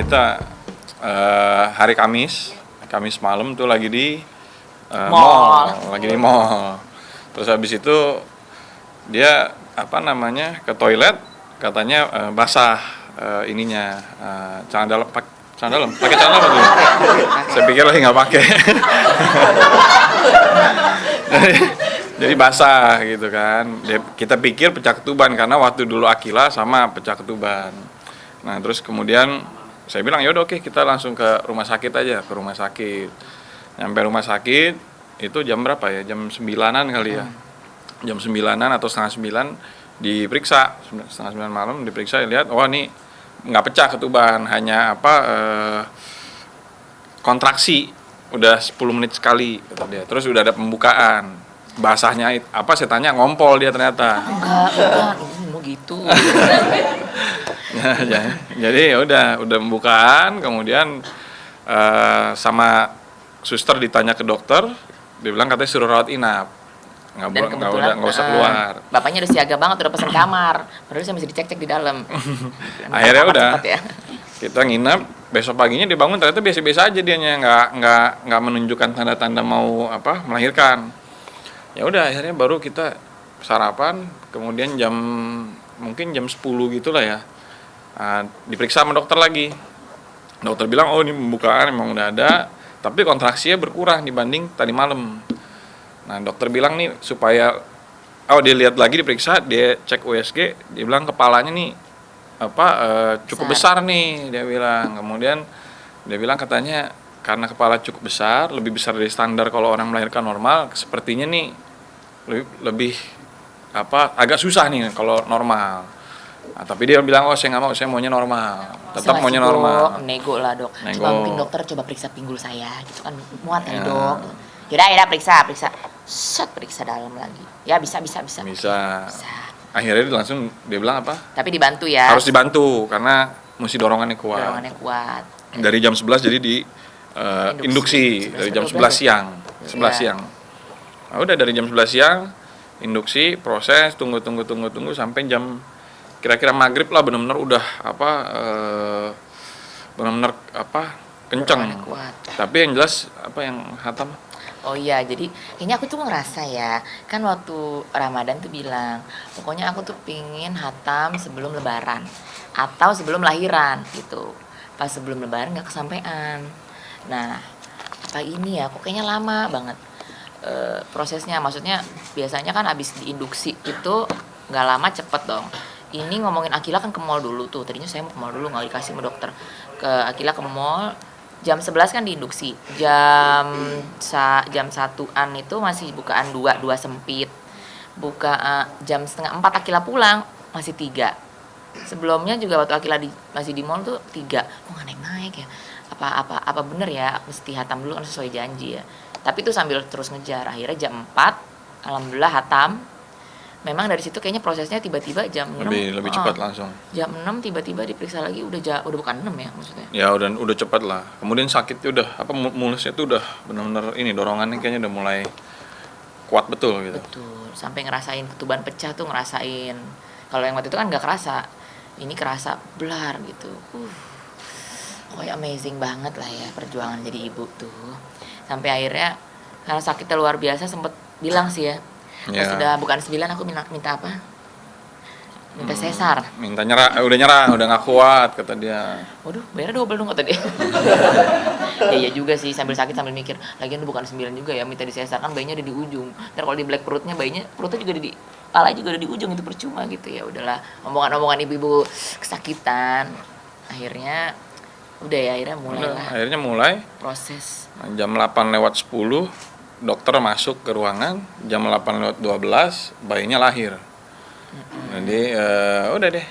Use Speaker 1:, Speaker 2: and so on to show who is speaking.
Speaker 1: kita hari Kamis malam tuh lagi di mall, lagi di mall. Terus habis itu dia ke toilet, katanya basah ininya, celana dalam pakai celana apa tuh? Saya pikir lagi nggak pakai. Jadi basah gitu kan. Kita pikir pecah ketuban karena waktu dulu Akila sama pecah ketuban. Nah terus kemudian saya bilang yaudah oke, kita langsung ke rumah sakit aja, ke rumah sakit. Nyampe rumah sakit itu jam berapa ya? Jam 9-an kali ya. Jam 9-an atau setengah 9 diperiksa, setengah 9 malam diperiksa, lihat oh ini nggak pecah ketuban, hanya kontraksi udah 10 menit sekali kata dia. Terus udah ada pembukaan. Basahnya saya tanya, ngompol dia ternyata.
Speaker 2: Enggak, mau gitu.
Speaker 1: Jadi ya udah pembukaan, kemudian sama suster ditanya ke dokter, dia bilang katanya suruh rawat inap. Nggak usah keluar.
Speaker 2: Bapaknya udah siaga banget, udah pesen kamar. Padahal saya masih dicek-cek di dalam.
Speaker 1: Akhirnya udah.
Speaker 2: Ya.
Speaker 1: Kita nginep, besok paginya dibangun ternyata biasa-biasa aja dianya, nggak menunjukkan tanda-tanda mau melahirkan. Ya udah akhirnya baru kita sarapan, kemudian mungkin jam 10 gitulah ya. Diperiksa sama dokter lagi. Dokter bilang oh ini pembukaan emang udah ada, tapi kontraksinya berkurang dibanding tadi malam. Nah dokter bilang nih supaya dia lihat lagi, diperiksa, dia cek USG, dia bilang kepalanya nih cukup besar nih, dia bilang. Kemudian dia bilang katanya karena kepala cukup besar, lebih besar dari standar kalau orang melahirkan normal, sepertinya nih lebih agak susah nih kalau normal. Nah, tapi dia bilang saya nggak mau, saya maunya normal, tetap maunya normal.
Speaker 2: Nego lah dok. Coba mungkin dokter coba periksa pinggul saya, gitu kan muat ya dok. Yaudah periksa. Periksa dalam lagi. Ya bisa.
Speaker 1: Akhirnya langsung dia bilang apa?
Speaker 2: Tapi dibantu ya.
Speaker 1: Harus dibantu karena mesti dorongannya kuat. Dari jam 11 jadi di induksi dari jam 11 siang. 11 siang. Nah, udah dari jam 11 siang induksi, proses, tunggu sampai jam kira-kira maghrib lah, benar-benar udah kenceng. Tapi yang jelas yang hatam.
Speaker 2: Oh iya, jadi kayaknya aku tuh ngerasa ya, kan waktu Ramadan tuh bilang, pokoknya aku tuh pingin hatam sebelum lebaran atau sebelum lahiran gitu. Pas sebelum lebaran nggak kesampaian. Nah, ini ya, kok kayaknya lama banget prosesnya. Maksudnya biasanya kan abis diinduksi itu nggak lama, cepet dong. Ini ngomongin Akila kan ke mall dulu tuh. Tadinya saya mau ke mall dulu, nggak dikasih sama dokter. Akila ke mall. Jam 11 kan diinduksi, jam 1-an itu masih bukaan 2 sempit. Jam setengah 4 Akila pulang, masih 3. Sebelumnya juga waktu Akila masih di mall tuh 3. Kok nggak naik-naik ya? Apa bener ya, mesti hatam dulu kan sesuai janji ya. Tapi itu sambil terus ngejar, akhirnya jam 4, alhamdulillah hatam. Memang dari situ kayaknya prosesnya tiba-tiba jam 6
Speaker 1: lebih cepat langsung.
Speaker 2: Jam 6 tiba-tiba diperiksa lagi, udah bukan 6 ya maksudnya.
Speaker 1: Ya udah cepat lah. Kemudian sakitnya mulusnya tuh udah benar-benar dorongannya kayaknya udah mulai kuat betul gitu.
Speaker 2: Betul. Sampai ngerasain ketuban pecah tuh ngerasain. Kalau yang waktu itu kan nggak kerasa. Ini kerasa blar gitu. Pokoknya amazing banget lah ya perjuangan jadi ibu tuh. Sampai akhirnya karena sakitnya luar biasa sempet bilang sih ya. Pas sudah bukan 9 aku minta apa? Minta sesar.
Speaker 1: Minta nyerah, udah nggak kuat kata dia.
Speaker 2: Waduh, bayar double dong kata dia. Ya juga sih, sambil sakit sambil mikir, lagian bukan 9 juga ya, minta disesar kan bayinya ada di ujung. Ntar kalau di black perutnya juga kepala juga ada di ujung, itu percuma gitu ya. Udahlah, omongan-omongan ibu-ibu kesakitan. Akhirnya mulai proses.
Speaker 1: Jam 8:10 dokter masuk ke ruangan, jam 8:12 bayinya lahir. Jadi udah deh.